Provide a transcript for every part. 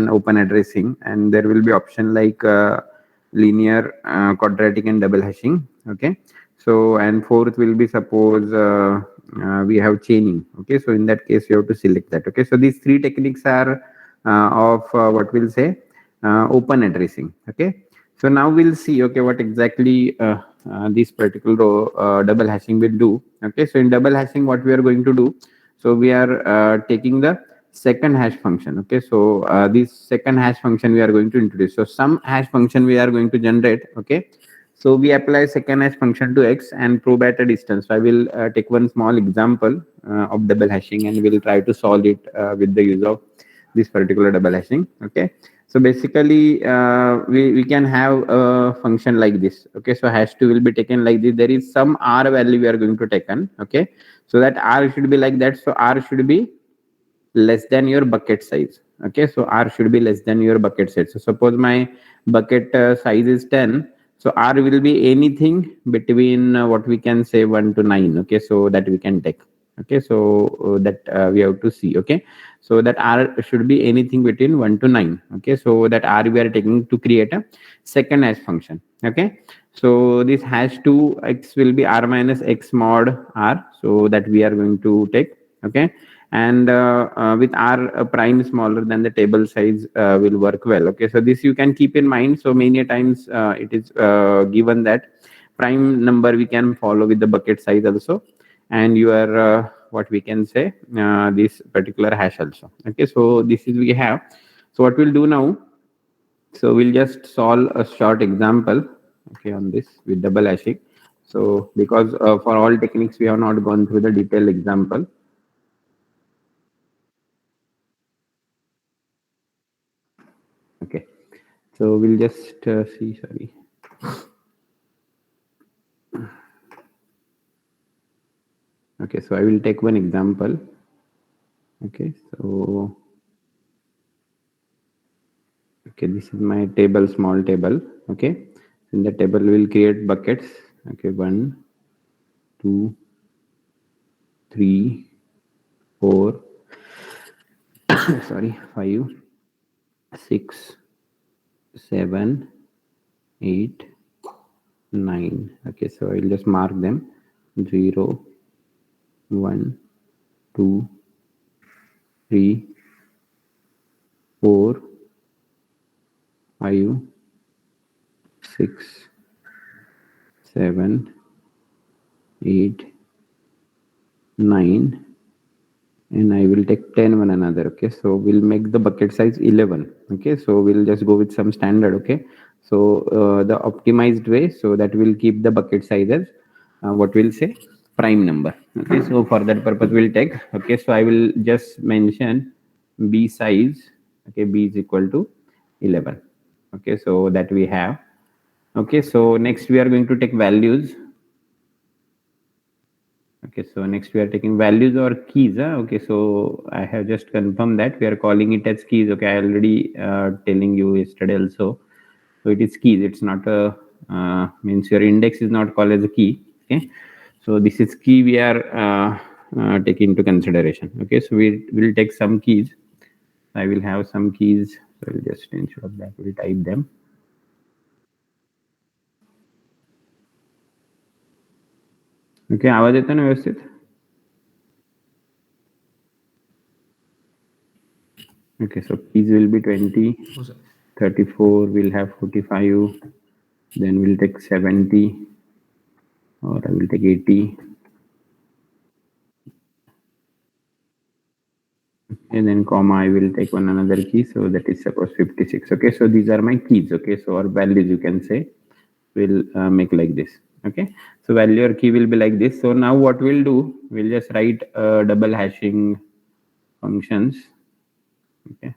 an open addressing, and there will be option like linear, quadratic, and double hashing. Okay, so and fourth will be suppose we have chaining. Okay, so in that case you have to select that. Okay, so these three techniques are of what we'll say open addressing. Okay, so now we'll see, okay, what exactly this particular double hashing will do. Okay, so in double hashing, what we are going to do, so we are taking the second hash function. Okay, so this second hash function we are going to introduce. So some hash function we are going to generate. Okay, so we apply second hash function to x and probe at a distance. So I will take one small example of double hashing, and we'll try to solve it with the use of this particular double hashing. Okay, so basically we can have a function like this. Okay, so hash2 will be taken like this. There is some r value we are going to take on. Okay, so that r should be like that. So r should be less than your bucket size. Okay, so r should be less than your bucket size. So suppose my bucket size is 10, so r will be anything between what we can say 1 to 9. Okay, so that we can take. Okay, so that we have to see. Okay, so that r should be anything between 1 to 9. Okay, so that r we are taking to create a second hash function. Okay, so this hash2 x will be r minus x mod r, so that we are going to take. Okay, and with r prime smaller than the table size will work well. Okay, so this you can keep in mind. So many times it is given that prime number we can follow with the bucket size also, and your what we can say this particular hash also. Okay, so this is we have. So what we'll do now, so we'll just solve a short example, okay, on this with double hashing. So because for all techniques we have not gone through the detailed example. Okay, so we'll just see, sorry. Okay, so I will take one example. Okay, so okay, this is my table, small table. Okay, in the table we will create buckets. Okay, 1, 2, 3, 4 sorry, 5, 6, 7, 8, 9. Okay, so I will just mark them 0, 1, 2, 3, 4, 5, 6, 7, 8, 9, and I will take 10 one another. Okay, so we'll make the bucket size 11. Okay, so we'll just go with some standard. Okay, so the optimized way, so that will keep the bucket size as what we'll say prime number. Okay, so for that purpose we'll take. Okay, so I will just mention b size. Okay, b is equal to 11. Okay, so that we have. Okay, so next we are going to take values. Okay, so next we are taking values or keys. Okay, so I have just confirmed that we are calling it as keys. Okay, I already telling you yesterday also. So it is keys. It's not a means your index is not called as a key. Okay, so this is key we are taking into consideration. Okay, so we will take some keys. I will have some keys. So I will just ensure that we type them. Okay, आवाज येतो ना व्यवस्थित? Okay, so keys will be 20, 34, we'll have 45, then we'll take 70, or I will take 80. And then comma, I will take one another key, so that is suppose 56. Okay, so these are my keys. Okay, so our values you can say will make like this. Okay, so value or key will be like this. So now what we'll do, we'll just write double hashing functions. Okay,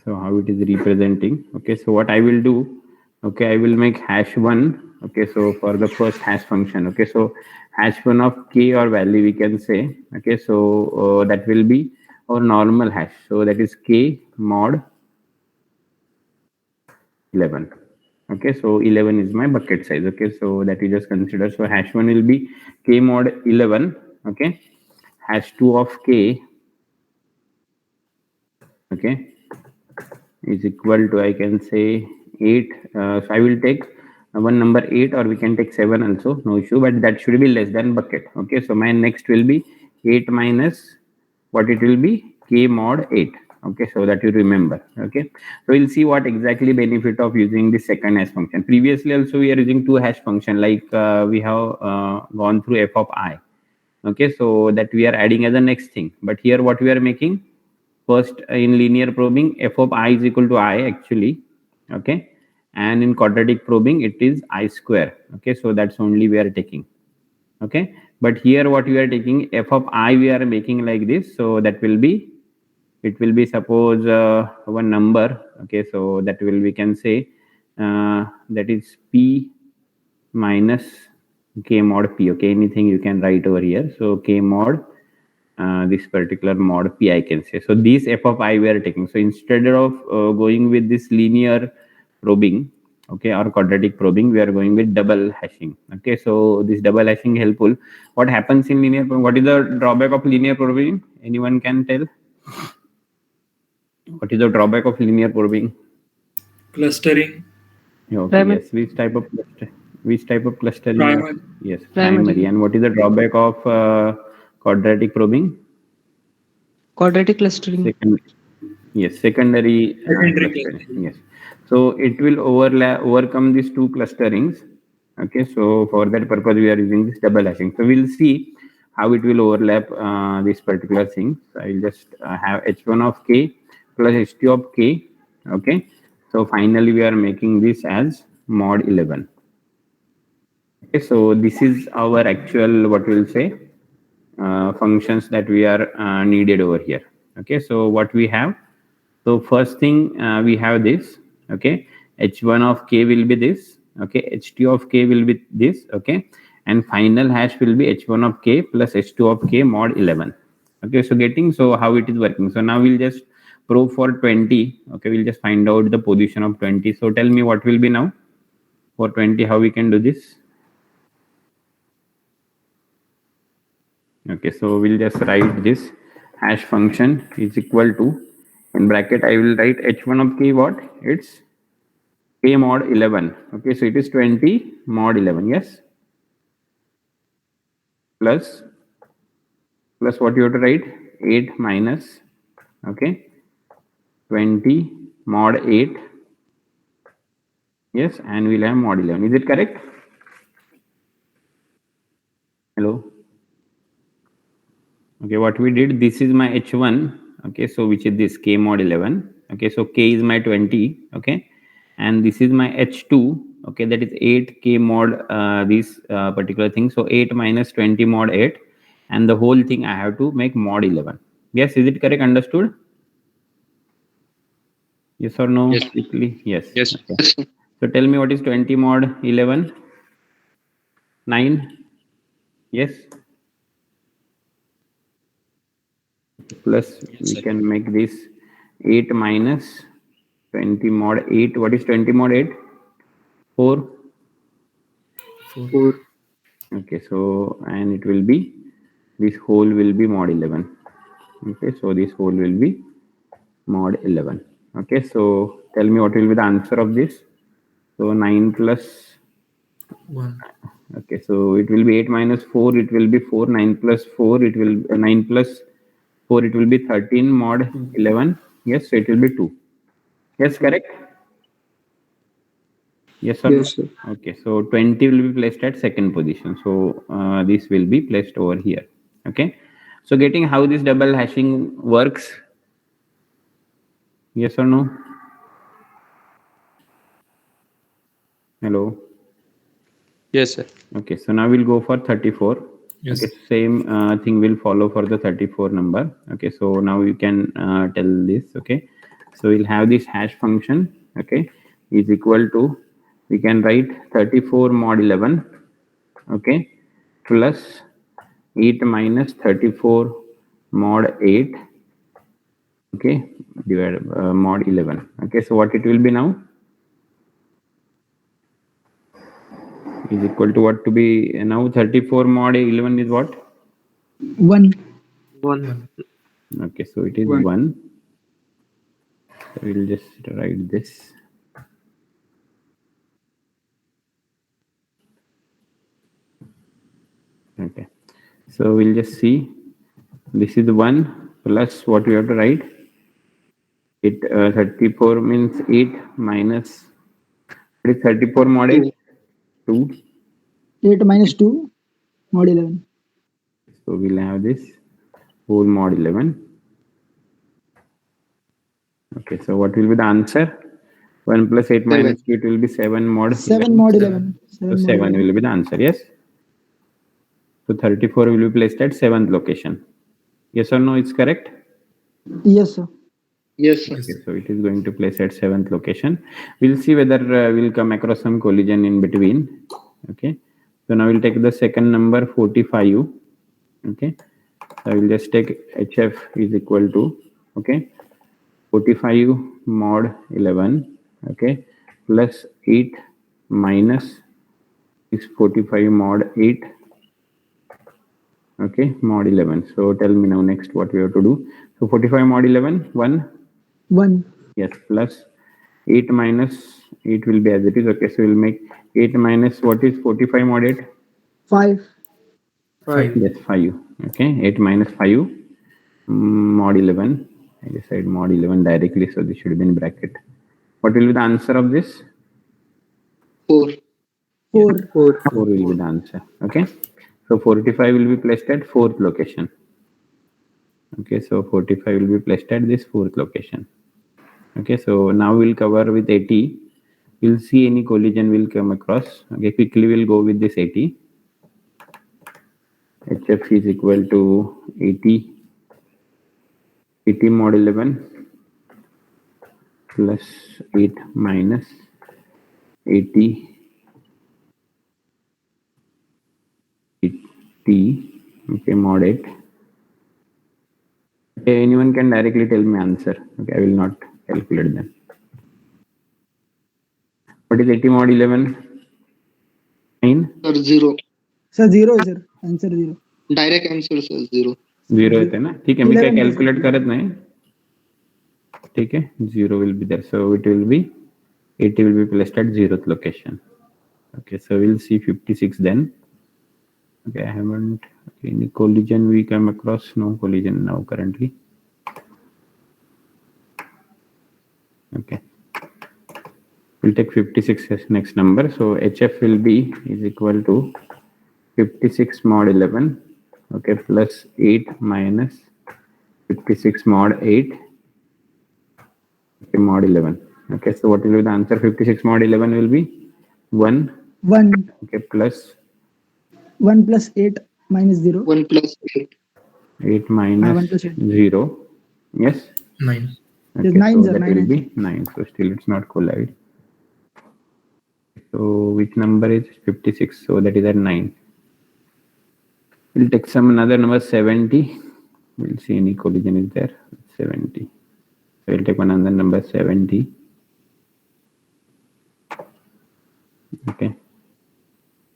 so how it is representing. Okay, so what I will do, okay, I will make hash1. Okay, so for the first hash function. Okay, so hash1 of k or value we can say. Okay, so that will be our normal hash, so that is k mod 11. Okay, so 11 is my bucket size. Okay, so that we just consider. So hash1 will be k mod 11. Okay, hash2 of k okay, is equal to, I can say 8. So I will take one number 8, or we can take 7 also, no issue, but that should be less than bucket. Okay, so my next will be 8 minus what it will be, k mod 8. Okay, so that you remember. Okay, so we'll see what exactly benefit of using the second hash function. Previously also we are using two hash function, like we have gone through f of I. Okay, so that we are adding as the next thing, but here what we are making, first in linear probing, f of I is equal to I actually. Okay, and in quadratic probing it is I square. Okay, so that's only we are taking. Okay, but here what we are taking, f of I we are making like this, so that will be, it will be suppose one number. Okay, so that will, we can say that is p minus k mod p. Okay, anything you can write over here. So k mod this particular mod p, I can say. So this f of I we are taking. So instead of going with this linear probing, okay, or quadratic probing, we are going with double hashing. Okay, so this double hashing helpful. What happens in linear probing? What is the drawback of linear probing? Anyone can tell? What is the drawback of linear probing? Clustering. Okay, Primary. yes. Which type of cluster? Which type of clustering? Primary. Yes, primary. And what is the drawback of quadratic probing? Quadratic clustering. Second, yes, secondary clustering. Yes, so it will overcome these two clusterings. Okay, so for that purpose we are using this double hashing. So we'll see how it will overlap this particular thing. So I will just have h1 of k plus h2 of k. Okay, so finally we are making this as mod 11. Okay, so this is our actual, what we'll say, functions that we are needed over here. Okay, so what we have, so first thing we have this. Okay, h1 of k will be this. Okay, h2 of k will be this. Okay, and final hash will be h1 of k plus h2 of k mod 11. Okay, so getting, so how it is working. So now we'll just probe for 20. Okay, we'll just find out the position of 20. So tell me what will be now for 20, how we can do this. Okay, so we'll just write this hash function is equal to, in bracket I will write h1 of k, what, it's k mod 11. Okay, so it is 20 mod 11. Yes, plus what you have to write, 8 minus, okay, 20 mod 8. Yes, and we'll have mod 11. Is it correct? Hello. Okay, what we did, this is my h1. Okay, so which is this k mod 11. Okay, so k is my 20. Okay, and this is my h2. Okay, that is 8 k mod this particular thing. So 8 minus 20 mod 8, and the whole thing I have to make mod 11. Yes, is it correct? Understood? Yes or no? Yes. Quickly. Yes. Yes. Okay. So tell me what is 20 mod 11? 9. Yes. Plus Yes, we sir. can make this 8 minus 20 mod 8. What is 20 mod 8? 4. 4. Okay, so and it will be, this whole will be mod 11. Okay, so this whole will be mod 11. Okay, so tell me what will be the answer of this. So 9 plus 1. Okay, so it will be 8 minus 4, it will be 4. 9 plus 4, it will 9 plus 4, it will be 13 mod 11. Yes, so it will be 2. Yes, correct? Yes or Yes, no? sir. Okay, so 20 will be placed at second position. So this will be placed over here. Okay, so getting how this double hashing works. Yes or no? Hello. Yes, sir. Okay, so now we'll go for 34. Yes. Okay, same thing will follow for the 34 number. Okay, so now you can tell this. Okay, so we'll have this hash function. Okay, is equal to, we can write 34 mod 11. Okay, plus 8 minus 34 mod 8. Okay, divided mod 11. Okay, so what it will be now? Is equal to what to be now? 34 mod 11 is what? 1. 1. Okay, so it is 1. So we'll just write this. Okay, so we'll just see. This is 1 plus what we have to write. 34 means 8 minus, what is 34 mod 8? 2. 8 minus 2 mod 11. So we'll have this whole mod 11. Okay, so what will be the answer? 1 plus 8 minus 2, it will be 7 mod 7 mod 11. So 7 mod 7 11. will be the answer, yes? So 34 will be placed at 7th location. Yes or no, it's correct? Yes, sir. Yes, sir. Okay, so it is going to place at 7th location. We'll see whether we'll come across some collision in between. Okay, so now we'll take the second number 45. Okay, so I will just take HF is equal to, okay, 45 mod 11, okay, plus 8 minus is 45 mod 8, okay, mod 11. So tell me now next what we have to do. So 45 mod 11, 1, 1. yes, plus 8 minus 8 will be as it is. Okay, so we'll make 8 minus what is 45 mod 8? 5. 5. Yes, 5. Okay, 8 minus 5 mod 11. I decide mod 11 directly, so this should be in bracket. What will be the answer of this? 4. 4. 4. 4 will be the answer. Okay, so 45 will be placed at 4th location. Okay, so 45 will be placed at this 4th location. Okay, so now we'll cover with 80. We'll see any collision will come across. Okay, quickly we'll go with this 80. HF is equal to 80 mod 11 plus 8 minus 80 okay, mod 8. Okay, anyone can directly tell me answer. Okay, I will not calculate them. What is 80 mod 11? 9? Sir, 0. Sir, 0, sir. Answer 0. Direct answer, sir, 0. 0 येते ना. ठीक आहे, मी काय 11 calculate करत नाही. ठीक आहे, 0 will be there. So it will be 80 will be placed at 0th location. Okay, so we'll see 56 then. Okay, I haven't, okay, any collision we come across? No collision now currently. Okay, we'll take 56 as next number. So HF will be is equal to 56 mod 11, okay, plus 8 minus 56 mod 8, okay, mod 11. Okay, so what will be the answer? 56 mod 11 will be 1, 1. okay, plus 1 plus 8 minus 0. 1 plus 8. 8 1 minus plus 8. 0. Yes. 9. Okay, nine, so sir, that nine will be 9. So still it's not collide. So which number is 56? So that is at 9. We'll take some another number 70. We'll see any collision is there. 70. So we'll take another number 70. Okay.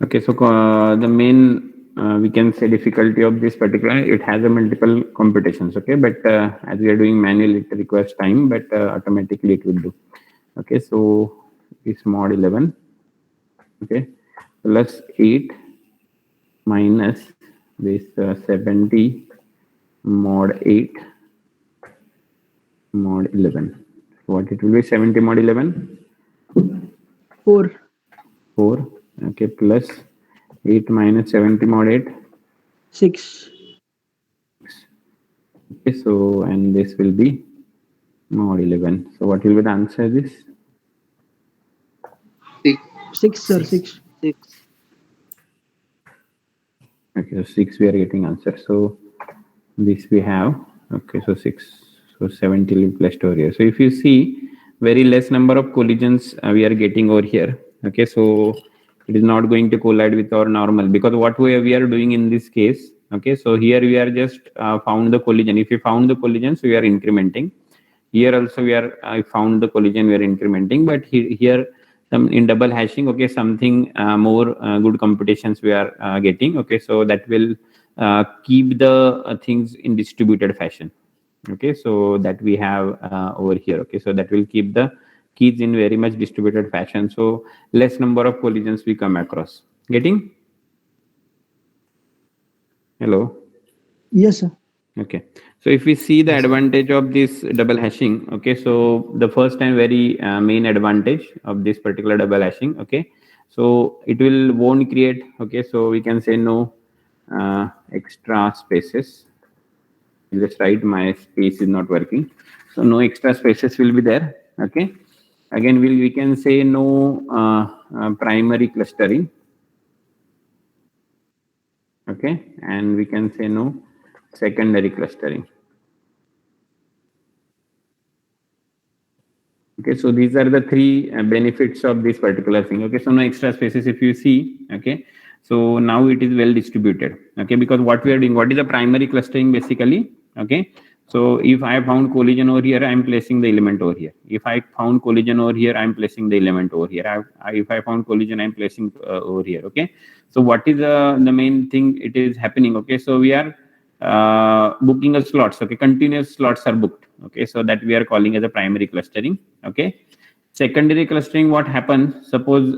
Okay, so the main we can say difficulty of this particular, it has a multiple computations. Okay, but as we are doing manual, it requires time, but automatically it will do. Okay, so it's mod 11. Okay, plus 8 minus this 70 mod 8 mod 11. So what it will be? 70 mod 11? 4. 4. Okay, plus 8 minus 70 mod 8? 6. Okay, so and this will be mod 11. So what will be the answer this? 6, sir. 6. 6. Okay, so 6 we are getting answer. So this we have. Okay, so 6. So 70 will be placed over here. So if you see, very less number of collisions we are getting over here. Okay, so it is not going to collide with our normal, because what we are doing in this case. Okay, so here we are just found the collision. If we found the collisions, we are incrementing. Here also we are found the collision, we are incrementing. But here in double hashing, okay, something more good computations we are getting. Okay, so that will keep the things in distributed fashion. Okay, so that we have over here. Okay, so that will keep the keys in very much distributed fashion. So less number of collisions we come across. Getting? Hello. Yes, sir. Okay, so if we see the advantage of this double hashing, okay, so the first and very main advantage of this particular double hashing, okay, so it won't create, okay, so we can say no extra spaces. Just write my space is not working, so no extra spaces will be there. Okay, again we can say no primary clustering. Okay, and we can say no secondary clustering. Okay, so these are the three benefits of this particular thing. Okay, so no extra spaces if you see. Okay, so now it is well distributed. Okay, because what we are doing, what is the primary clustering basically? Okay, so if I found collision over here, I am placing the element over here. If I found collision over here, I am placing the element over here. If I found collision, I am placing over here. Okay, so what is the main thing? It is happening. Okay, so we are booking a slots. Okay, continuous slots are booked. Okay, so that we are calling as a primary clustering. Okay, secondary clustering, what happens, suppose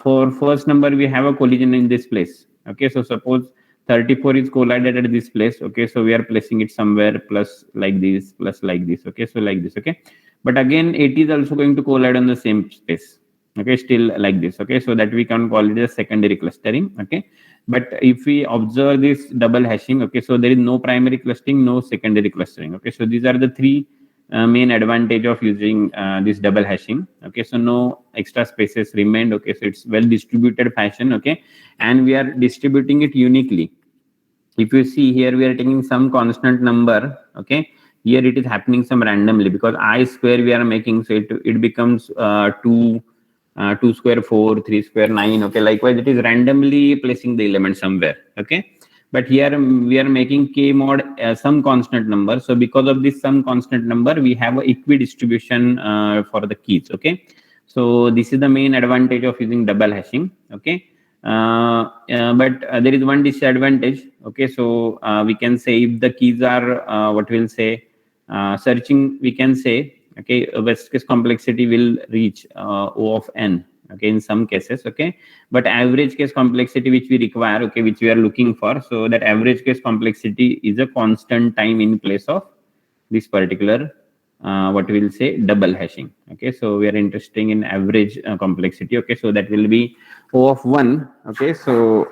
for first number we have a collision in this place. Okay, so suppose 34 is collided at this place. Okay, so we are placing it somewhere plus like this, plus like this. Okay, so like this. Okay, but again 80 is also going to collide on the same space. Okay, still like this. Okay, so that we can call it as secondary clustering. Okay, but if we observe this double hashing, okay, so there is no primary clustering, no secondary clustering. Okay, so these are the three main advantage of using this double hashing. Okay, so no extra spaces remained. Okay, so it's well distributed fashion. Okay, and we are distributing it uniquely. If you see here, we are taking some constant number. Okay, here it is happening some randomly because I square we are making, so it becomes 2 square 4, 3 square 9. Okay, likewise it is randomly placing the element somewhere. Okay, but here we are making k mod some constant number. So because of this some constant number, we have a equidistribution for the keys. Okay, so this is the main advantage of using double hashing. Okay, but there is one disadvantage. Okay, so we can say if the keys are what we'll say searching, we can say, okay, best case complexity will reach O of n. Okay, in some cases. Okay, but average case complexity which we require, okay, which we are looking for, so that average case complexity is a constant time in place of this particular what we will say double hashing. Okay, so we are interested in average complexity. Okay, so that will be O of 1. Okay, so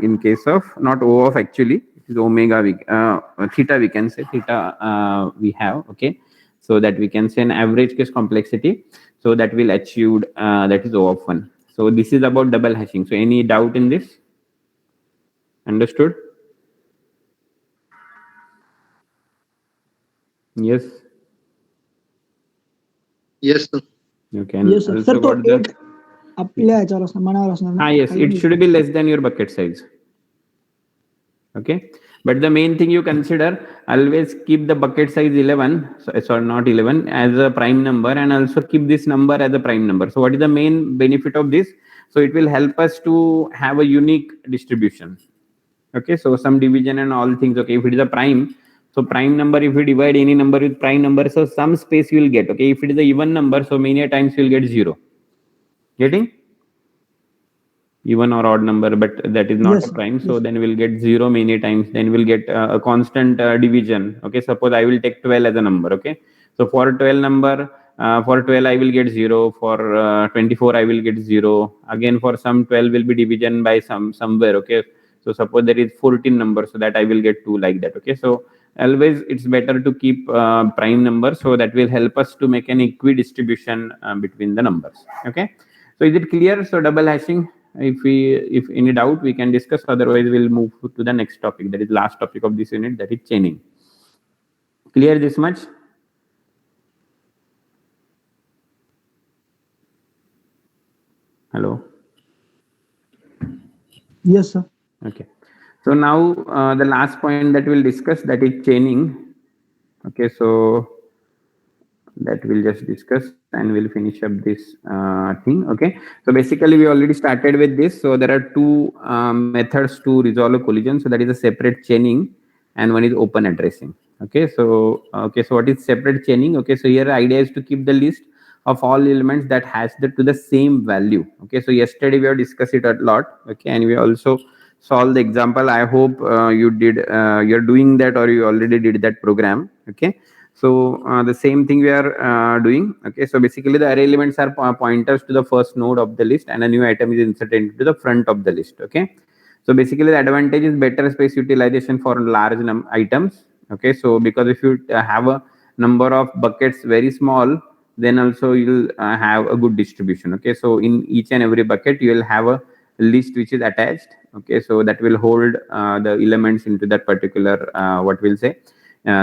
in case of not O of, actually it is omega, theta, we can say theta we have. Okay, so that we can say an average case complexity, so that will achieve that is O of 1. So this is about double hashing. So any doubt in this? Understood? Yes. Yes, sir. Okay, and Yes, sir. also Sir, तो what the 8 आपल्या याच्यावर असणार, मनावर असणार ना? yes, खाली it should be less than your bucket size. Okay, but the main thing you consider, always keep the bucket size 11, sorry, not 11, as a prime number, and also keep this number as a prime number. So what is the main benefit of this? So it will help us to have a unique distribution. Okay, so some division and all things. Okay, if it is a prime, so prime number, if we divide any number with prime number, so some space you will get. Okay, if it is a even number, so many times you will get 0. Getting? Even or odd number, but that is not Yes, a prime, so yes. then we'll get 0 many times. Then we'll get a constant division. Okay, suppose I will take 12 as a number. Okay, so for 12 number, for 12 I will get 0, for 24 I will get 0. Again for some 12 will be division by somewhere. Okay, so suppose there is 14 numbers, so that I will get 2, like that. Okay, so always it's better to keep prime number, so that will help us to make an equidistribution between the numbers. Okay, so is it clear? So double hashing, if any doubt we can discuss, otherwise we'll move to the next topic, that is last topic of this unit, that is chaining. Clear this much? Hello? Yes, sir. Okay, so now the last point that we'll discuss, that is chaining. Okay, so that we'll just discuss and we'll finish up this thing. Okay, so basically we already started with this. So there are two methods to resolve a collision. So that is a separate chaining and one is open addressing. Okay, so what is separate chaining? Okay, so here idea is to keep the list of all elements that has to the same value. Okay, so yesterday we have discussed it a lot. Okay, and we also solved the example. I hope you're doing that, or you already did that program. Okay, so the same thing we are doing. Okay, so basically the array elements are pointers to the first node of the list, and a new item is inserted into the front of the list. Okay, so basically the advantage is better space utilization for large items. Okay, so because if you have a number of buckets very small, then also you'll have a good distribution. Okay, so in each and every bucket you will have a list which is attached. Okay, so that will hold the elements into that particular what we'll say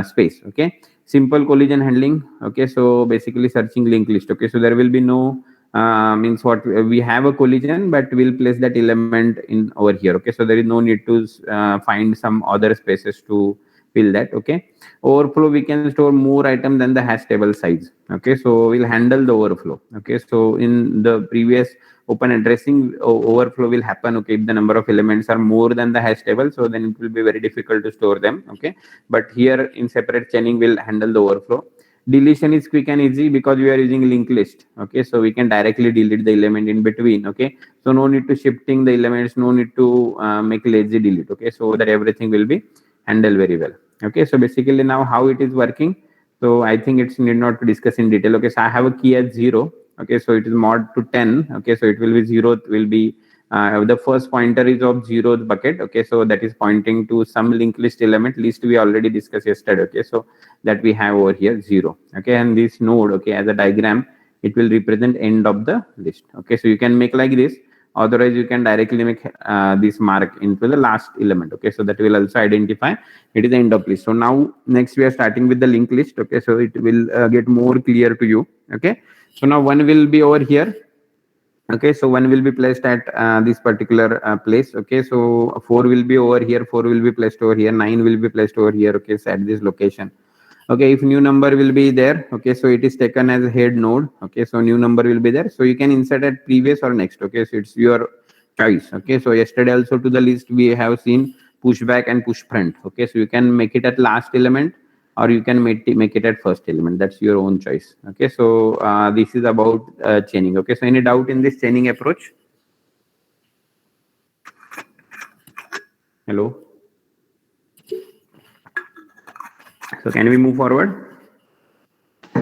space. Okay, simple collision handling. Okay, so basically searching linked list. Okay, so there will be no means what we have a collision, but we'll place that element in over here. Okay, so there is no need to find some other spaces to fill that. Okay, overflow, we can store more item than the hash table size. Okay, so we'll handle the overflow. Okay, so in the previous open addressing, overflow will happen. Okay, if the number of elements are more than the hash table, so then it will be very difficult to store them. Okay, but here in separate chaining we'll handle the overflow. Deletion is quick and easy because we are using linked list. Okay, so we can directly delete the element in between. Okay, so no need to shifting the elements, no need to make lazy delete. Okay, so that everything will be handled very well. Okay, so basically now how it is working, so I think it's need not to discuss in detail. Okay, so I have a key as 0. Okay, so it is mod to 10. Okay, so it will be 0th will be the first pointer is of 0th bucket. Okay, so that is pointing to some linked list element. List we already discussed yesterday. Okay, so that we have over here 0. Okay, and this node, okay, as a diagram, it will represent end of the list. Okay, so you can make like this. Otherwise you can directly make this mark into the last element. Okay, so that will also identify it is the end of list. So now next we are starting with the linked list. Okay, so it will get more clear to you. Okay, so now one will be over here. Okay, so one will be placed at this particular place. Okay, so 4 will be over here, 4 will be placed over here, 9 will be placed over here. Okay, so at this location. Okay, if new number will be there. Okay, so it is taken as a head node. Okay, so new number will be there, so you can insert at previous or next. Okay, so it's your choice. Okay, so yesterday also to the list we have seen push back and push front. Okay, so you can make it at last element, or you can make it at first element. That's your own choice. Okay, so this is about chaining. Okay, so any doubt in this chaining approach? Hello. So can we move forward?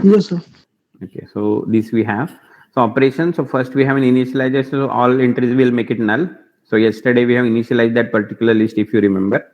Yes, sir. Okay, so this we have. So operation. So first we have an initialization. So all entries will make it null. So yesterday we have initialized that particular list. If you remember,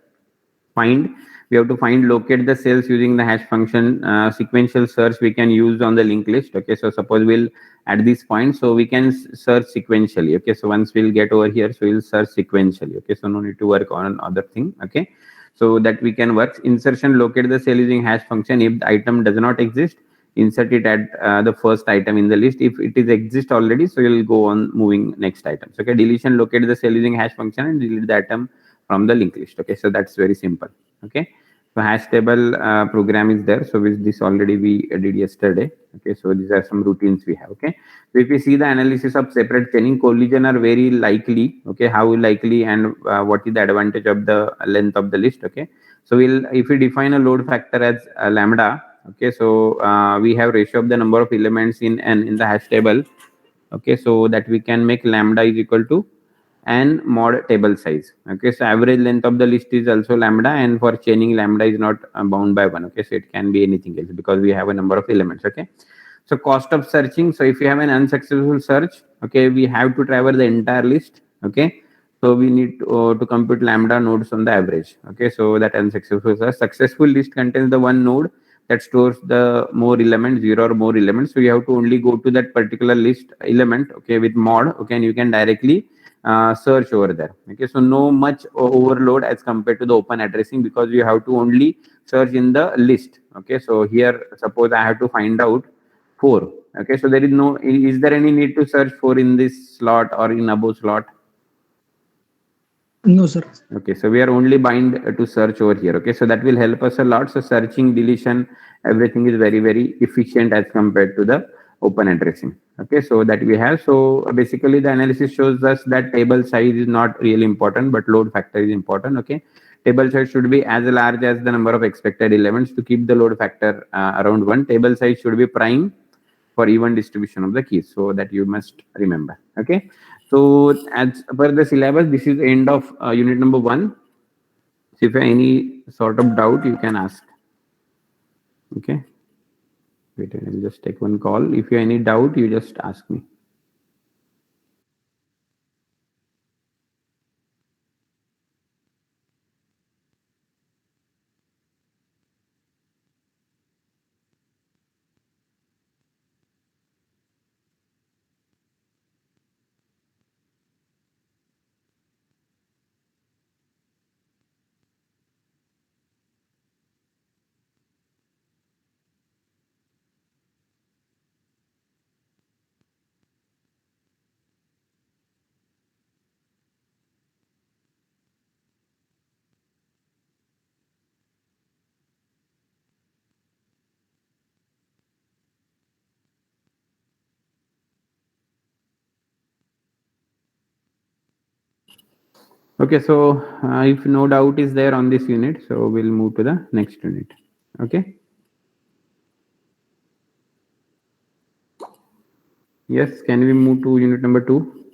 find. We have to find, locate the cells using the hash function. Sequential search we can use on the linked list. Okay, so suppose we'll at this point, so we can search sequentially. Okay, so once we'll get over here, so we'll search sequentially. Okay, so no need to work on other thing. Okay, so that we can work. Insertion, locate the cell using hash function. If the item does not exist, insert it at the first item in the list. If it is exist already, so you'll go on moving next items. Okay, deletion, locate the cell using hash function and delete the item from the linked list. Okay, so that's very simple. Okay, so hash table program is there. So with this already we did yesterday. Okay, so these are some routines we have. Okay, so if we see the analysis of separate chaining, collision are very likely. Okay, how likely and what is the advantage of the length of the list? Okay, so if we define a load factor as lambda. Okay, so we have ratio of the number of elements in the hash table. Okay, so that we can make lambda is equal to n mod table size. Okay, so average length of the list is also lambda, and for chaining lambda is not bound by 1. Okay, so it can be anything else because we have a number of elements. Okay, so cost of searching. So if you have an unsuccessful search, okay, we have to traverse the entire list. Okay, so we need to compute lambda nodes on the average. Okay, so that unsuccessful search. Successful list contains the one node that stores the more elements, 0 or more elements. So you have to only go to that particular list element. Okay, with mod. Okay, and you can directly search over there. Okay, so no much overload as compared to the open addressing because you have to only search in the list. Okay, so here suppose I have to find out 4. Okay, so there is no, is there any need to search 4 in this slot or in above slot? No, sir. Okay, so we are only bind to search over here. Okay, so that will help us a lot. So searching, deletion, everything is very, very efficient as compared to the open addressing. Okay, so that we have. So basically the analysis shows us that table size is not really important, but load factor is important. Okay, Table size should be as large as the number of expected elements to keep the load factor around 1. Table size should be prime for even distribution of the keys. So that you must remember. Okay. So as per the syllabus, this is the end of unit number 1. So if you have any sort of doubt, you can ask. Okay. Wait, I'll just take one call. If you have any doubt, you just ask me. Okay, so if no doubt is there on this unit, so we'll move to the next unit. Okay. Yes, can we move to unit number 2?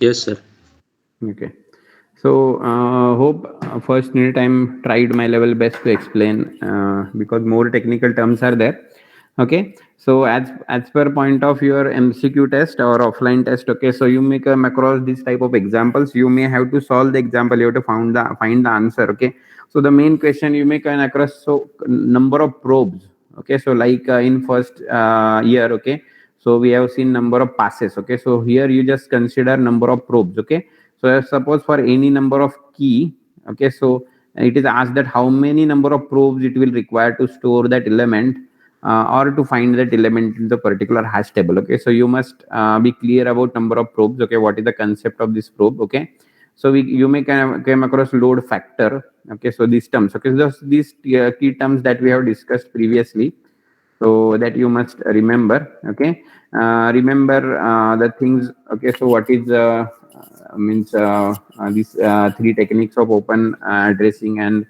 Yes, sir. Okay. So hope first unit I'm tried my level best to explain because more technical terms are there. Okay. So as per point of your MCQ test or offline test, okay, so you may come across this type of examples. You may have to solve the example. You have to find the answer. Okay. So the main question you may come across, so number of probes. Okay. So like in first year, okay. So we have seen number of passes. Okay. So here you just consider number of probes. Okay. So suppose for any number of key, okay, so it is asked that how many number of probes it will require to store that element or to find that element in the particular hash table. Okay, so you must be clear about number of probes. Okay, what is the concept of this probe? Okay, so you may came across load factor. Okay, so these terms. Okay, so these key terms that we have discussed previously. So that you must remember. Okay, remember the things. Okay, so what is means these 3 techniques of open addressing and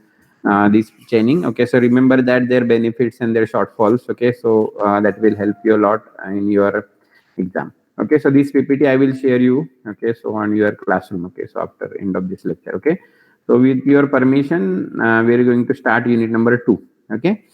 this chaining. Okay, so remember that their benefits and their shortfalls. Okay, so that will help you a lot in your exam. Okay, so this PPT I will share you. Okay, so on your classroom. Okay, so after end of this lecture. Okay, so with your permission, we are going to start unit number 2. Okay.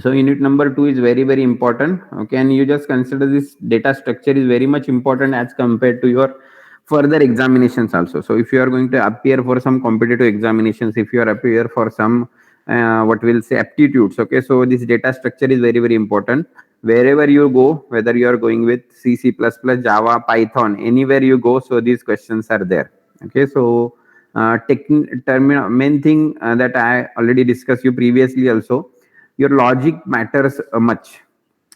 So unit number 2 is very, very important. Okay, and you just consider this data structure is very much important as compared to your further examinations also. So if you are going to appear for some competitive examinations, if you are appear for some what we'll say aptitudes, okay, so this data structure is very, very important. Wherever you go, whether you are going with C, C++, Java, Python, anywhere you go, so these questions are there. Okay, so main thing that I already discussed you previously also, your logic matters much.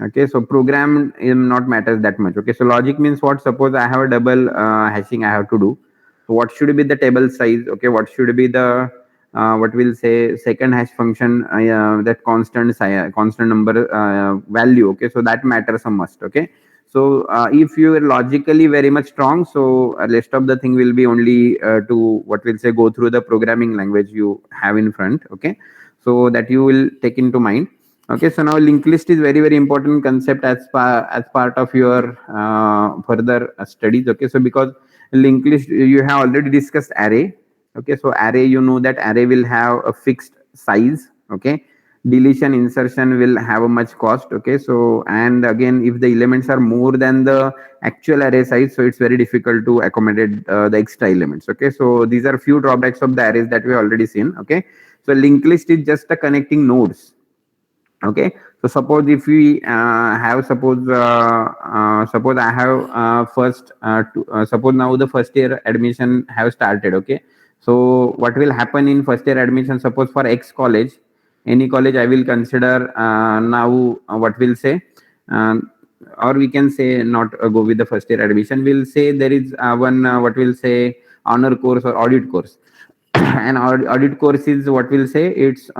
Okay, so program not matters that much. Okay, so logic means what? Suppose I have a double hashing I have to do. So what should be the table size? Okay, what should be the what we'll say second hash function that constant number value. Okay, so that matters a must. Okay, so if you are logically very much strong, so rest of the thing will be only to what we'll say go through the programming language you have in front. Okay, so that you will take into mind. Okay, so now linked list is very, very important concept as part of your further studies. Okay, so because linked list you have already discussed array. Okay, so array, you know that array will have a fixed size. Okay, deletion insertion will have a much cost. Okay, so and again if the elements are more than the actual array size, so it's very difficult to accommodate the extra elements. Okay, so these are few drawbacks of the arrays that we already seen. Okay, so linked list is just a connecting nodes. Okay, so suppose if we have suppose I have suppose now the first year admission have started. Okay, so what will happen in first year admission? Suppose for X college, any college I will consider now what we'll say or we can say not go with the first year admission. We'll say there is one what we'll say honor course or audit course. And audit course is what we'll say it's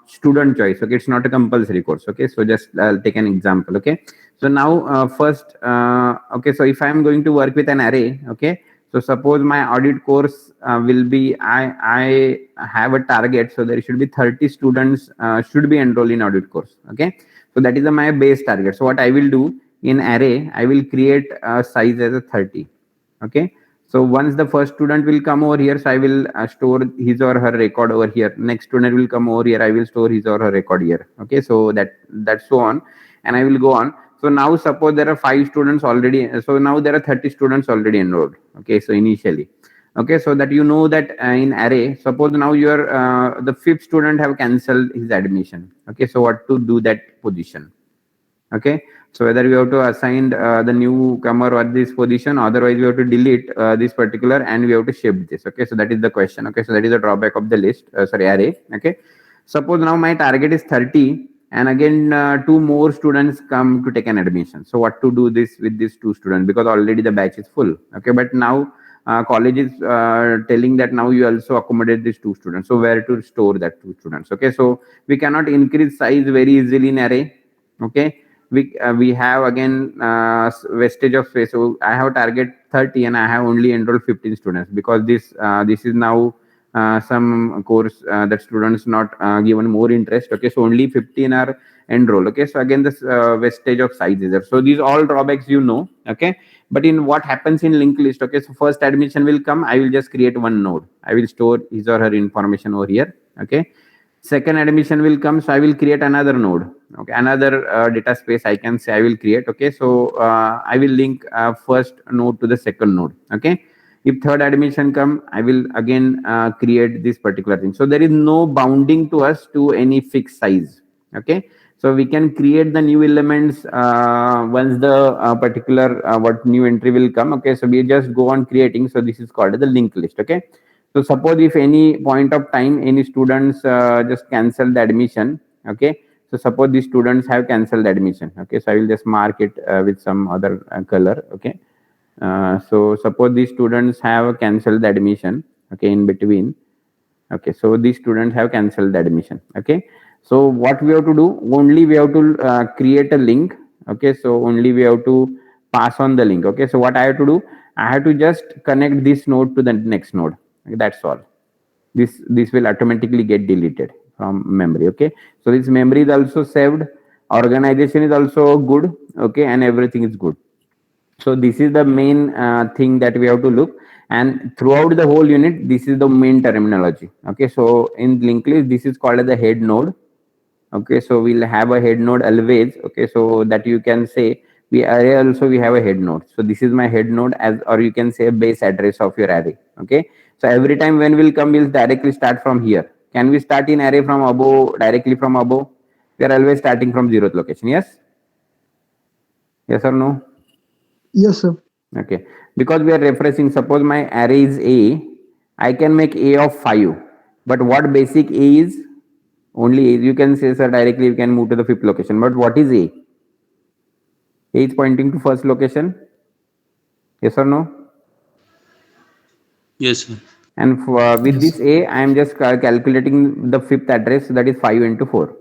student choice. Okay, it's not a compulsory course. Okay, so just I'll take an example. Okay, so now first okay, so if I'm going to work with an array, okay, So suppose my audit course will be, I have a target, so there should be 30 students should be enrolled in audit course. Okay, so that is my base target. So what I will do in array, I will create a size as a 30. Okay, so once the first student will come over here, so I will store his or her record over here. Next student will come over here, I will store his or her record here. Okay, so that's so on, and I will go on. So now suppose there are 5 students already. So now there are 30 students already enrolled. Okay, so initially. Okay, so that you know that in array, suppose now your the 5th student have cancelled his admission. Okay, so what to do that position? Okay, so whether we have to assign the newcomer or this position, otherwise we have to delete this particular and we have to shift this. Okay, so that is the question. Okay, so that is the drawback of the list, array. Okay, suppose now my target is 30 and again 2 more students come to take an admission. So what to do this with these 2 students, because already the batch is full. Okay, but now college is telling that now you also accommodate these 2 students. So where to store that 2 students? Okay, so we cannot increase size very easily in array. Okay, we have again wastage of space. So I have target 30 and I have only enrolled 15 students, because this is now some course that students not given more interest. Okay, so only 15 are enrolled. Okay, so again this wastage of size is there. So these all drawbacks, you know. Okay, but in what happens in linked list? Okay, so first admission will come, I will just create one node, I will store his or her information over here. Okay, second admission will come, so I will create another node. Okay, another data space I can say I will create. Okay, so I will link first node to the second node. Okay, if third admission come, I will again create this particular thing. So there is no bounding to us to any fixed size. Okay, so we can create the new elements once the particular what new entry will come. Okay, so we just go on creating. So this is called the linked list. Okay, so suppose if any point of time any students just cancel the admission. Okay, so suppose these students have cancelled the admission. Okay, so I will just mark it with some other color. Okay, so suppose these students have cancelled the admission. Okay, in between. Okay, so these students have cancelled the admission. Okay, so what we have to do, only we have to create a link. Okay, so only we have to pass on the link. Okay, so what I have to do, I have to just connect this node to the next node. Okay, that's all. This will automatically get deleted from memory. Okay, so this memory is also saved, organization is also good. Okay, and everything is good. So this is the main thing that we have to look, and throughout the whole unit, this is the main terminology. Okay, so in linked list, this is called as the head node. Okay, so we'll have a head node always. Okay, so that you can say we array also we have a head node. So this is my head node, as or you can say a base address of your array. Okay, so every time when we'll come, we'll directly start from here. Can we start in array from above, directly from above? We are always starting from 0th location. Yes, yes or no? Yes, sir. Okay, because we are referencing, suppose my array is A, I can make A of 5, but what basic A is? Only A. You can say, sir, directly you can move to the 5th location, but what is A? A is pointing to first location. Yes or no? Yes, sir. And with this A, I am just calculating the 5th address, so that is 5 into 4.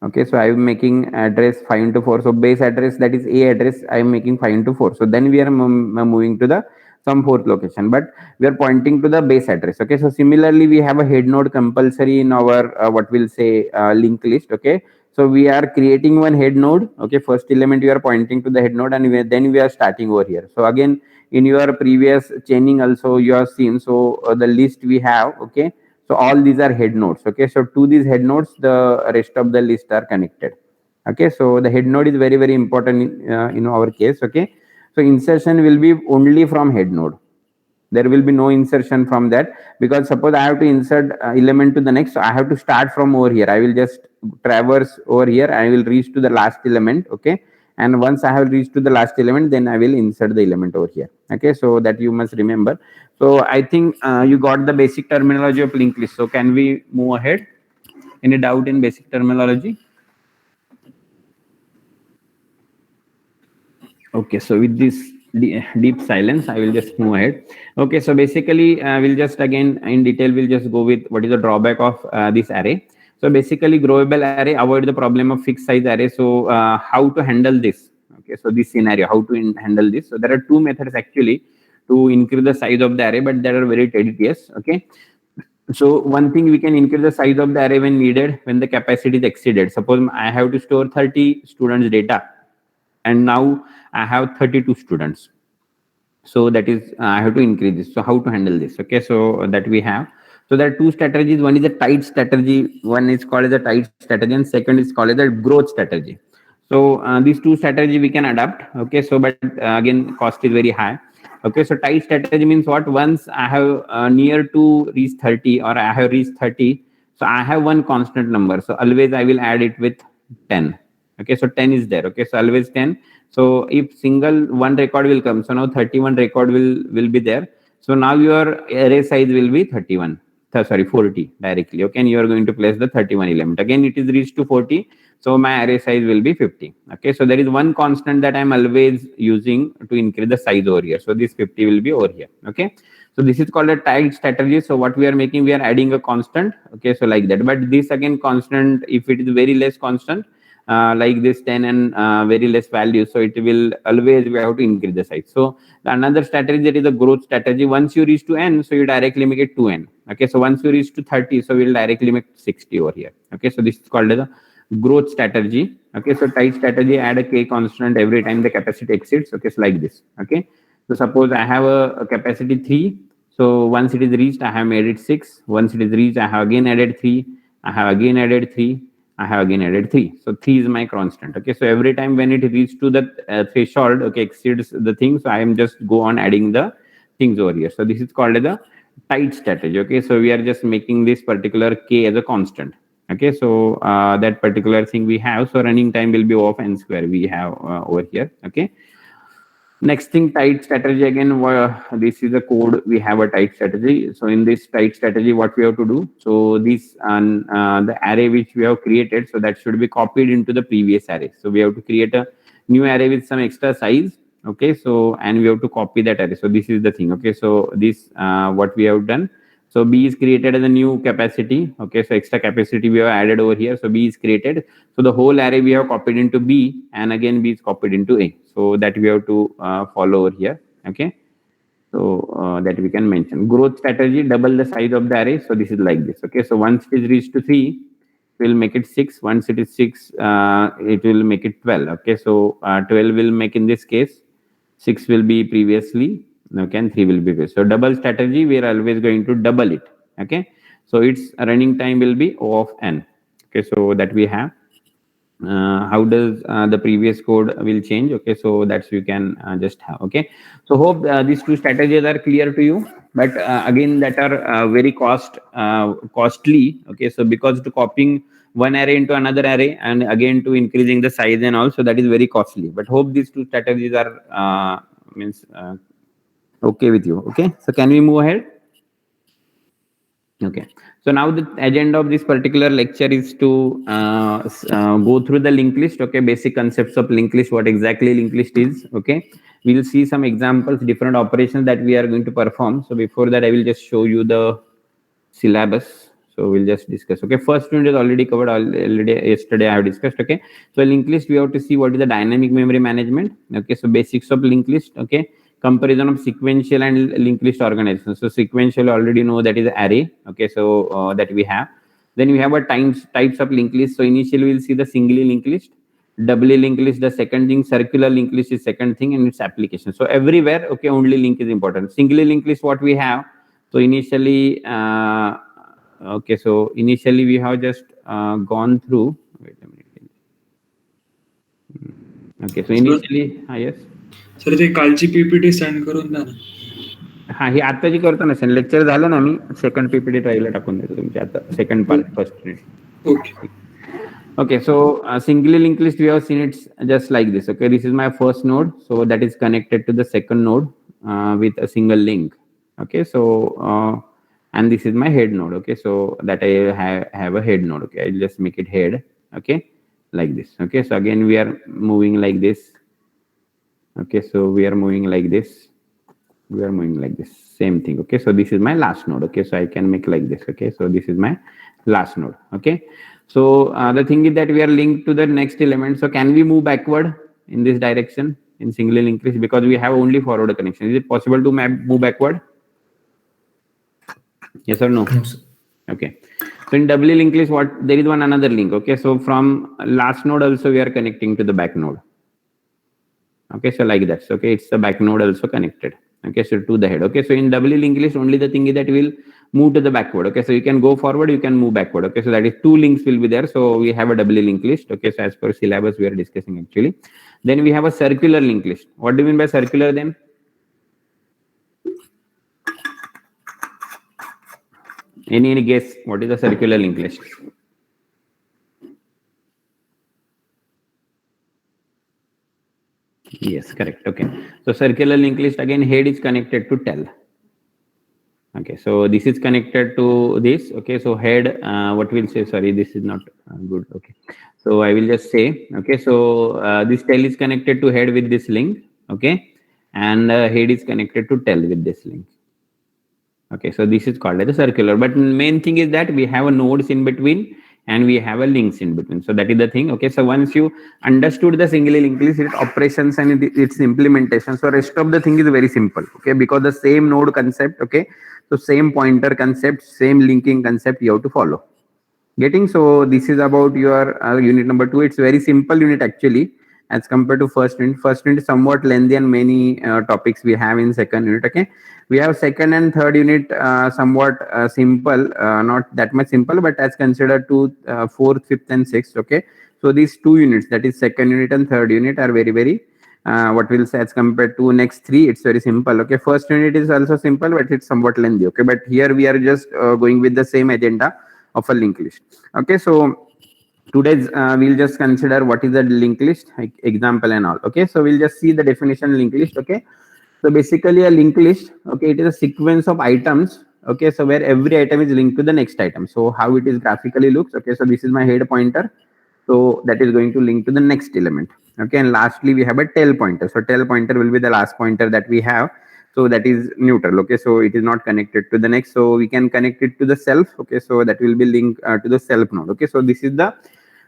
Okay, so I am making address 5 into 4. So base address, that is A address, I am making 5 into 4. So then we are moving to the some 4th location, but we are pointing to the base address. Okay, so similarly, we have a head node compulsory in our what we'll say linked list. Okay, so we are creating one head node. Okay, first element we are pointing to the head node, and then we are starting over here. So again, in your previous chaining also you have seen. So the list we have. Okay, so all these are head nodes. Okay, so to these head nodes, the rest of the list are connected. Okay, so the head node is very, very important in our case. Okay, so insertion will be only from head node. There will be no insertion from that, because suppose I have to insert element to the next, so I have to start from over here. I will just traverse over here. I will reach to the last element. Okay, and once I have reached to the last element, then I will insert the element over here. Okay, so that you must remember. So I think you got the basic terminology of linked list. So can we move ahead? Any doubt in basic terminology? Okay, so with this deep silence, I will just move ahead. Okay, so basically we'll just again in detail, we'll just go with what is the drawback of this array. So basically growable array, avoid the problem of fixed size array. So how to handle this? Okay, so this scenario, how to handle this? So there are 2 methods actually to increase the size of the array, but that are very tedious. Okay. So one thing, we can increase the size of the array when needed, when the capacity is exceeded. Suppose I have to store 30 students data, and now I have 32 students. So that is, I have to increase this. So how to handle this? Okay, so that we have. So there are two strategies. One is a tight strategy. One is called as a tight strategy, and second is called as a growth strategy. So these two strategies we can adapt. Okay, so but again, cost is very high. Okay, so tight strategy means what? Once I have near to reach 30, or I have reached 30, so I have one constant number. So always I will add it with 10. Okay, so 10 is there. Okay, so always 10. So if single one record will come, so now 31 record will be there. So now your array size will be 31. Sorry, 40 directly. Okay, and you are going to place the 31 element. Again, it is reached to 40. So my array size will be 50. Okay, so there is one constant that I'm always using to increase the size over here. So this 50 will be over here. Okay, so this is called a tight strategy. So what we are making, we are adding a constant. Okay, so like that. But this again constant, if it is very less constant, like this 10 and very less value, so it will always, we have to increase the size. So another strategy, that is a growth strategy. Once you reach to n, so you directly make it 2n. Okay, so once you reach to 30, so we'll directly make 60 over here. Okay, so this is called as a growth strategy. Okay, so tight strategy, add a k constant every time the capacity exceeds. Okay, so like this. Okay, so suppose I have a capacity 3. So once it is reached, I have made it 6. Once it is reached, I have again added 3. I have again added 3. I have again added 3. So 3 is my constant. Okay, so every time when it reaches to the threshold, okay, exceeds the thing, so I am just go on adding the things over here. So this is called as a tight strategy. Okay, so we are just making this particular k as a constant. Okay, so that particular thing we have. So running time will be of n square we have over here. Okay. Next thing, tight strategy. Again, this is a code. We have a tight strategy. So in this tight strategy, what we have to do? So this the array which we have created, so that should be copied into the previous array. So we have to create a new array with some extra size. Okay, so and we have to copy that array. So this is the thing. Okay, so this what we have done. So B is created as a new capacity. Okay, so extra capacity we have added over here. So B is created. So the whole array we have copied into B, and again B is copied into A. So that we have to follow over here. Okay, so that we can mention. Growth strategy, double the size of the array. So this is like this. Okay, so once it is reached to 3, we'll make it 6. Once it is 6, it will make it 12. Okay, so 12 will make in this case. 6 will be previously. Okay, and 3 will be this. So double strategy, we are always going to double it. Okay, so its running time will be O of n. Okay, so that we have. How does the previous code will change? Okay, so that's you can just have. Okay, so hope these two strategies are clear to you. But again, that are very costly. Okay, so because to copying one array into another array, and again to increasing the size and all, so that is very costly. But hope these two strategies are okay with you. Okay, so can we move ahead? Okay, so now the agenda of this particular lecture is to go through the linked list. Okay, basic concepts of linked list, what exactly linked list is. Okay, we will see some examples, different operations that we are going to perform. So before that, I will just show you the syllabus. So we'll just discuss. Okay, first unit is already covered. Already yesterday I have discussed. Okay, so linked list, we have to see what is the dynamic memory management. Okay, so basics of linked list. Okay, comparison of sequential and linked list organization. So sequential already know that is array. Okay, so that we have. Then we have a types of linked list. So initially we'll see the singly linked list, doubly linked list, the second thing, circular linked list is second thing, and its application. So everywhere, okay, only link is important. Singly linked list, what we have. So initially, okay, so initially we have just gone through. Wait a minute. Okay, so initially, yes. Sir ते कालची PPT send करून द्या ना. हा, ही आताची करतो ना, lecture झालं ना, मी सेकंड पीपीटी ट्रायला टाकून देतो तुमच्या आता second part first minute. Okay. Okay, so singly linked list, we have seen it's just like this. Okay, this is my first node, so that is connected to the second node with a single link. Okay, so and this is my head node. Okay, so that I have a head node. Okay, I'll just make it head. Okay, like this. Okay, so again we are moving like this. Okay, so we are moving like this. We are moving like this. Same thing. Okay, so this is my last node. Okay, so I can make like this. Okay, so this is my last node. Okay, so the thing is that we are linked to the next element. So can we move backward in this direction? in single linked list because we have only forward connection. Is it possible to move backward? Yes or no? No, sir. Okay. So in doubly linked list, there is one another link. Okay. So from last node also we are connecting to the back node. Okay. So like that. So, okay. It's the back node also connected. Okay. So to the head. Okay. So in doubly linked list, only the thing is that we will move to the backward. Okay. So you can go forward, you can move backward. Okay. So that is 2 links will be there. So we have a doubly linked list. Okay. So as per syllabus we are discussing actually. Then we have a circular linked list. What do you mean by circular then? Any guess? What is a circular linked list? Yes, correct. Okay. So circular linked list, again, head is connected to tail. Okay. So this is connected to this. Okay. So head, what we'll say, sorry, this is not good. Okay. So I will just say, okay. So this tail is connected to head with this link. Okay. And head is connected to tail with this link. Okay, so this is called as a circular, but main thing is that we have a nodes in between and we have a links in between. So that is the thing. Okay, so once you understood the single linked list, its operations and its implementation, so rest of the thing is very simple. Okay, because the same node concept. Okay, so same pointer concept, same linking concept you have to follow. Getting? So this is about your unit number 2. It's very simple unit actually as compared to first unit. First unit is somewhat lengthy and many topics we have in second unit. Okay, we have second and third unit somewhat simple, not that much simple, but as considered to fourth, fifth and sixth. Okay, so these 2 units, that is second unit and third unit, are very what we'll say as compared to next 3, it's very simple. Okay, first unit is also simple, but it's somewhat lengthy. Okay, but here we are just going with the same agenda of a linked list. Okay, so today's we'll just consider what is a linked list, like example and all. Okay, so we'll just see the definition linked list. Okay, so basically a linked list, okay, it is a sequence of items. Okay, so where every item is linked to the next item. So how it is graphically looks. Okay, so this is my head pointer, so that is going to link to the next element. Okay, and lastly we have a tail pointer. So tail pointer will be the last pointer that we have, so that is neutral. Okay, so it is not connected to the next, so we can connect it to the self. Okay, so that will be linked to the self node. Okay, so this is the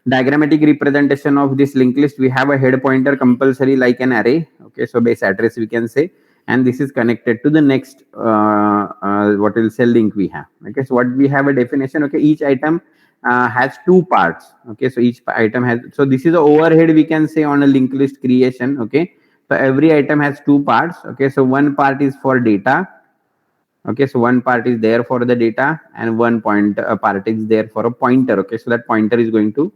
diagrammatic representation of this linked list. We have a head pointer compulsory like an array. Okay, so base address we can say, and this is connected to the next what will say link we have. Okay, so what we have a definition. Okay, each item has 2 parts. Okay, so each item has, so this is the overhead we can say on a linked list creation. Okay, so every item has 2 parts. Okay, so one part is for data. Okay, so one part is there for the data and one part is there for a pointer. Okay, so that pointer is going to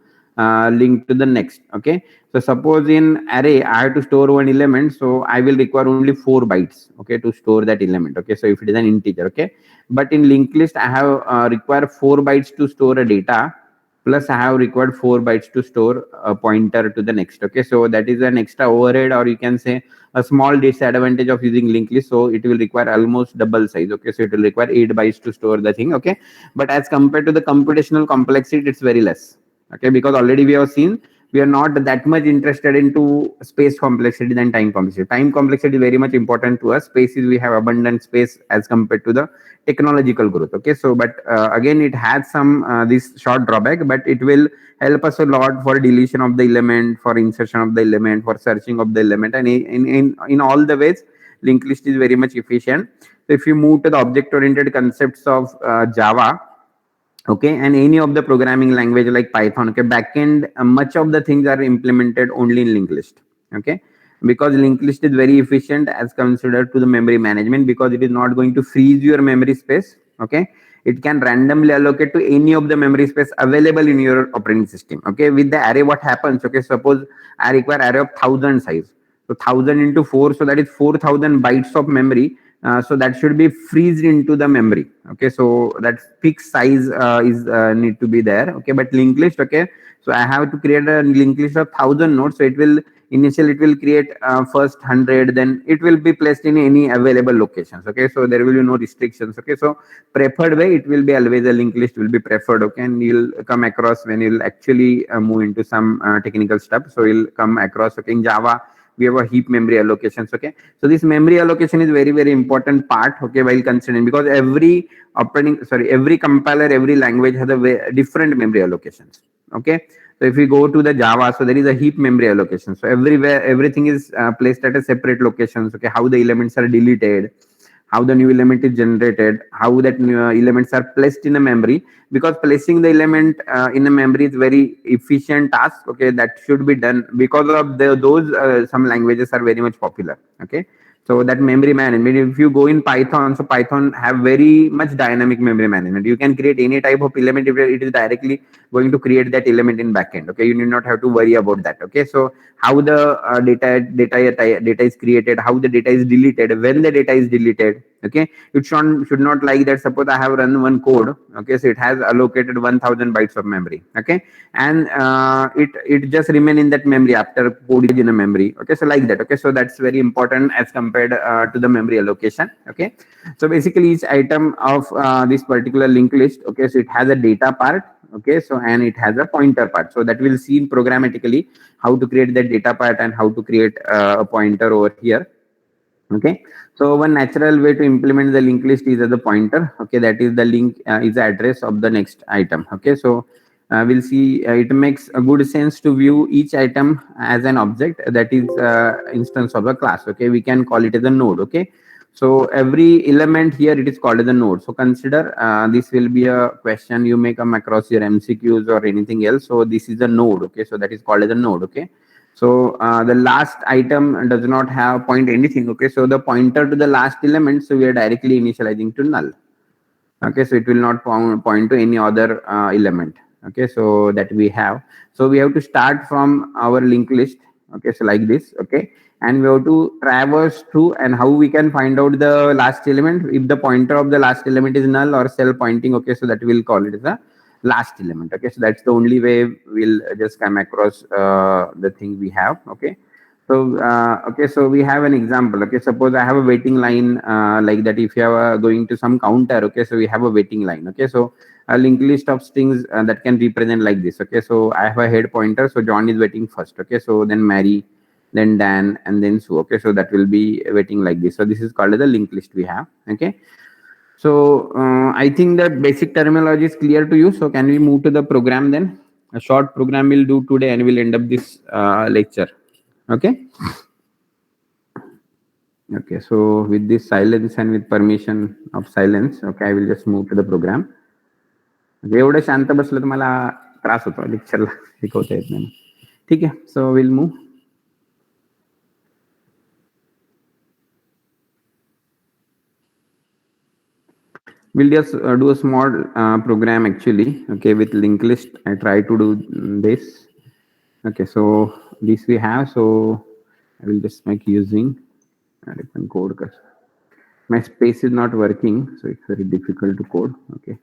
link to the next. Okay, so suppose in array I have to store one element, so I will require only 4 bytes. Okay, to store that element. Okay, so if it is an integer. Okay, but in linked list I have require 4 bytes to store a data, plus I have required 4 bytes to store a pointer to the next. Okay, so that is an extra overhead, or you can say a small disadvantage of using linked list. So it will require almost double size. Okay, so it will require 8 bytes to store the thing. Okay, but as compared to the computational complexity, it's very less. Okay, because already we have seen we are not that much interested into space complexity than time complexity. Time complexity is very much important to us. Space is, we have abundant space as compared to the technological growth. Okay, so but again it has some this short drawback, but it will help us a lot for deletion of the element, for insertion of the element, for searching of the element, and in all the ways linked list is very much efficient. So if you move to the object oriented concepts of Java, okay, and any of the programming language like Python, okay, backend, much of the things are implemented only in linked list. Okay, because linked list is very efficient as considered to the memory management, because it is not going to freeze your memory space. Okay, it can randomly allocate to any of the memory space available in your operating system. Okay, with the array what happens, okay, suppose I require array of 1000 size, so 1000 into 4, so that is 4000 bytes of memory. So that should be freezed into the memory. Okay, so that fixed size is need to be there. Okay, but linked list, okay, so I have to create a linked list of 1000 nodes. So it will initially it will create first 100, then it will be placed in any available locations. Okay, so there will be no restrictions. Okay, so preferred way it will be always a linked list will be preferred. Okay, and you'll come across when you'll actually move into some technical stuff. So you'll come across, okay, in Java we have a heap memory allocations. Okay, so this memory allocation is very important part. Okay, while considering, because every compiler, every language has a different memory allocations. Okay, so if we go to the Java, so there is a heap memory allocation. So everywhere, everything is placed at a separate locations. Okay, how the elements are deleted, how the new element is generated, how that new elements are placed in a memory. Because placing the element in a memory is very efficient task. Okay, that should be done because of those some languages are very much popular. Okay, so that memory management, if you go in Python, so Python have very much dynamic memory management. You can create any type of element if it is directly going to create that element in backend. Okay, you need not have to worry about that. Okay, so how the data is created, how the data is deleted, when the data is deleted. Okay, it should not like that. Suppose I have run one code. Okay, so it has allocated 1000 bytes of memory. Okay, and it just remain in that memory after code is in a memory. Okay, so like that. Okay, so that's very important as compared to the memory allocation. Okay, so basically each item of this particular linked list. Okay, so it has a data part. Okay, so and it has a pointer part. So that will see programmatically how to create that data part and how to create a pointer over here. Okay, so one natural way to implement the linked list is as a pointer. Okay, that is the link is the address of the next item. Okay, so we'll see it makes a good sense to view each item as an object that is instance of a class. Okay, we can call it as a node. Okay, so every element here it is called as a node. So consider this will be a question you may come across your MCQs or anything else. So this is a node. Okay, so that is called as a node. Okay, so the last item does not have point anything. Okay, so the pointer to the last element, so we are directly initializing to null. Okay, so it will not point to any other element. Okay, so that we have. So we have to start from our linked list. Okay, so like this. Okay, and we have to traverse through, and how we can find out the last element if the pointer of the last element is null or cell pointing. Okay, so that we'll call it as a last element. Okay, so that's the only way we'll just come across the thing we have. Okay, so okay, so we have an example. Okay, suppose I have a waiting line like that. If you are going to some counter, okay, so we have a waiting line. Okay, so a linked list of strings that can represent like this. Okay, so I have a head pointer, so John is waiting first. Okay, so then Mary, then Dan, and then Sue. Okay, so that will be waiting like this. So this is called as a linked list we have. Okay, so I think the basic terminology is clear to you. So can we move to the program then? A short program we'll do today and we'll end up this lecture. Okay. Okay, so with this silence and with permission of silence, okay, I will just move to the program. एवढं शांत बसलं तर मला त्रास होतो लेक्चरला शिकवता येत नाही. ठीक आहे, so we'll move. We'll just do a small program actually. Okay, with linked list I try to do this. Okay, so this we have, so I will just make using different code because my space is not working, so it's very difficult to code. Okay,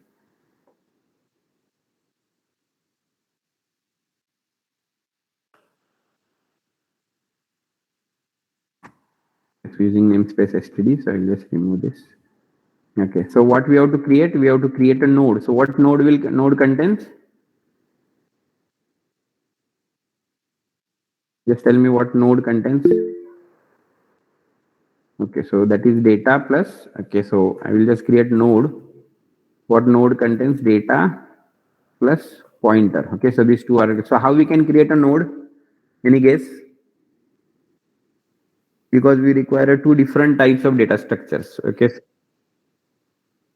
it's using namespace std, so I'll just remove this. Okay, so what we have to create? We have to create a node. So what node will node contains? Just tell me what node contains. Okay, so that is data plus. Okay, so I will just create node. What node contains data plus pointer. Okay, so these two are. So how we can create a node? Any guess? Because we require two different types of data structures. Okay,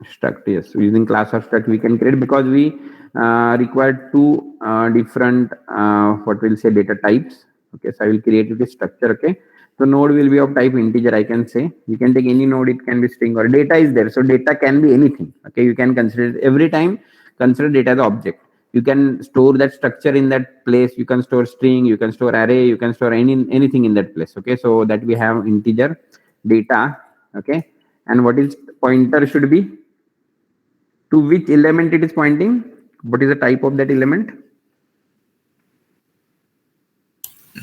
struct, yes, using class of struct we can create, because we require two different what we'll say data types. Okay, so I will create this structure. Okay, so node will be of type integer. I can say you can take any node, it can be string or data is there, so data can be anything. Okay, you can consider every time consider data as object. You can store that structure in that place. You can store string, you can store array, you can store anything in that place. Okay, so that we have integer data. Okay, and what is pointer should be to which element it is pointing. What is the type of that element?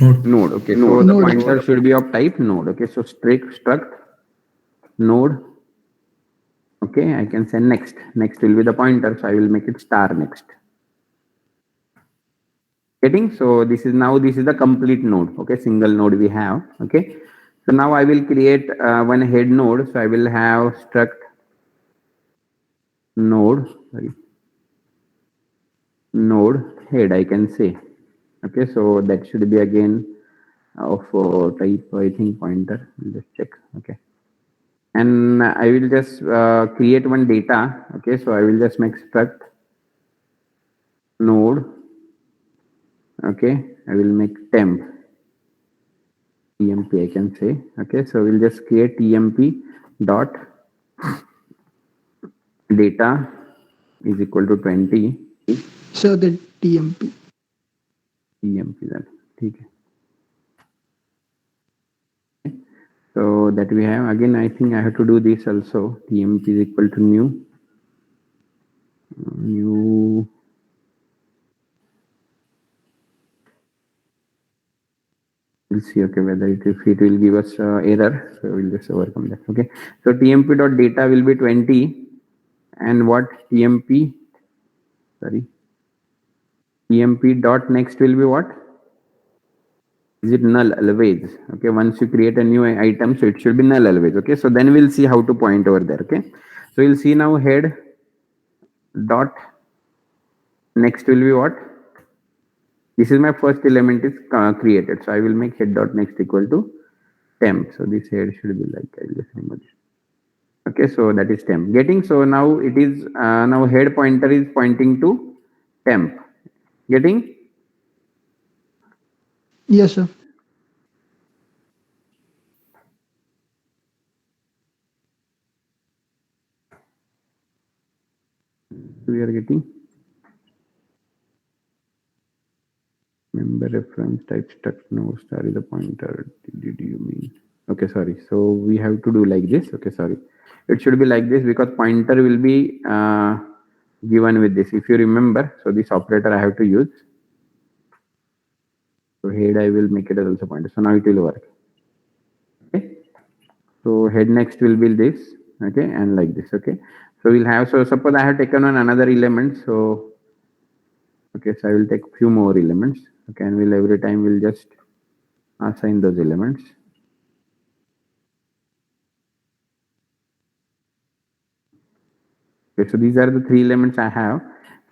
Node. Okay, so the pointer should be of type node. Okay, so struct node. Okay, I can say next. Next will be the pointer, so I will make it star next. Getting? So this is the complete node. Okay, single node we have. Okay, so now I will create one head node. So I will have struct node. Sorry. node head, I can say. Okay, so that should be again of type, I think, pointer. Just check. Okay, and I will just create one data. Okay, so I will just make struct node. Okay, I will make temp tmp, I can say. Okay, so we'll just create tmp dot data is equal to 20 So the TMP. tmp that. Okay. So that we have, again, I think I have to do this also. tmp is equal to new we'll see, okay, whether if it will give us error, so we'll just overcome that. Okay, so tmp dot data will be 20, and what tmp, sorry, tmp dot next will be what? Is it null always? Okay, once you create a new item, so it should be null always. Okay, so then we'll see how to point over there. Okay, so we'll see now head dot next will be what? This is my first element is created, so I will make head dot next equal to temp. So this head should be like, I will just remove this. Okay, so that is temp. Getting, so now it is now head pointer is pointing to temp. Getting? Yes, sir. We are getting member reference type struct no star is a pointer. Did you mean? Okay, sorry. So we have to do like this. Okay, sorry. It should be like this because pointer will be given with this. If you remember, so this operator I have to use. So head I will make it as also pointer. So now it will work. Okay. So head next will be this. Okay, and like this. Okay. So we'll have, so suppose I have taken on another element. So okay, so I will take few more elements. Okay, and we'll every time we'll just assign those elements. Okay, so these are the three elements I have.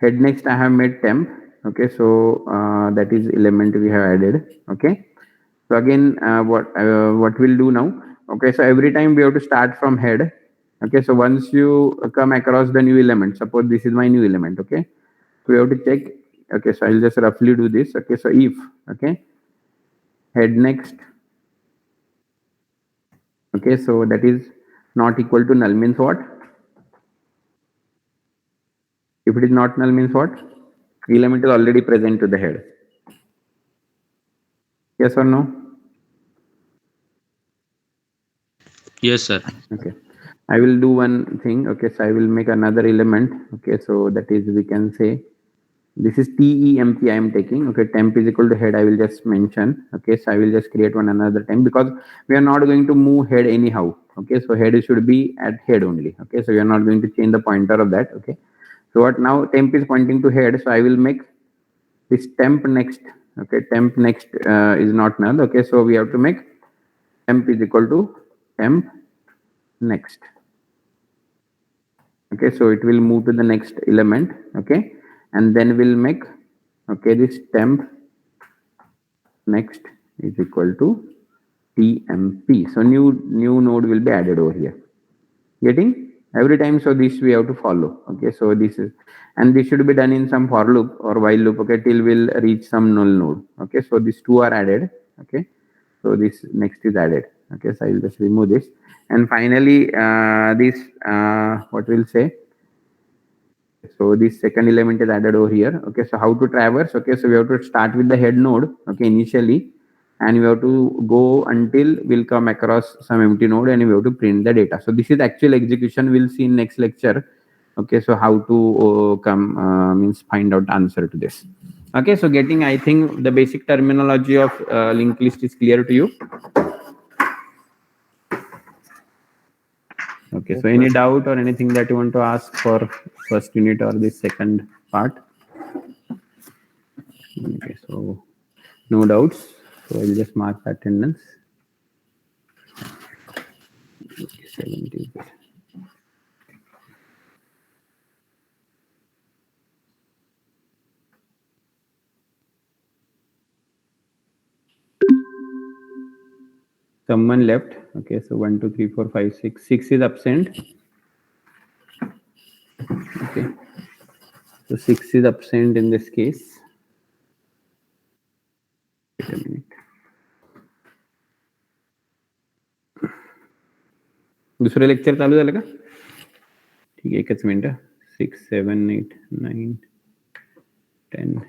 Head next I have made temp. Okay, so that is element we have added. Okay, so again, what we'll do now? Okay, so every time we have to start from head. Okay, so once you come across the new element, suppose this is my new element. Okay, so we have to check. Okay, so I'll just roughly do this. Okay, so if head next. Okay, so that is not equal to null means what? If it is not null means what? Element is already present to the head. Yes or no? Yes, sir. Okay. I will do one thing. Okay, so I will make another element. Okay, so that is, we can say, this is temp I am taking. Okay, temp is equal to head. I will just mention. Okay, so I will just create one another temp because we are not going to move head anyhow. Okay, so head should be at head only. Okay, so we are not going to change the pointer of that. Okay, so what now? Temp is pointing to head. So I will make this temp next. Okay, temp next is not null. Okay, so we have to make temp is equal to temp next. Okay, so it will move to the next element. Okay, and then we'll make, okay, this temp next is equal to tmp. So new node will be added over here. Getting every time? So this we have to follow. Okay, so this is, and this should be done in some for loop or while loop. Okay, till we'll reach some null node. Okay, so these two are added. Okay, so this next is added. Okay, so I will just remove this, and finally this what we'll say. So this second element is added over here. Okay, so how to traverse? Okay, so we have to start with the head node. Okay, initially, and we have to go until we'll come across some empty node, and we have to print the data. So this is actual execution. We'll see in next lecture. Okay, so how to means find out answer to this. Okay, so getting, I think the basic terminology of linked list is clear to you. Okay, so any doubt or anything that you want to ask for first unit or the second part? Okay, so no doubts. So I'll just mark attendance. Okay, 70. someone left. Okay, so 1 2 3 4 5 6 6 is absent. Okay, so 6 is absent in this case. Wait a minute. दुसरं lecture चालू झालं का? ठीक आहे, एकच minute. 6 7 8 9 10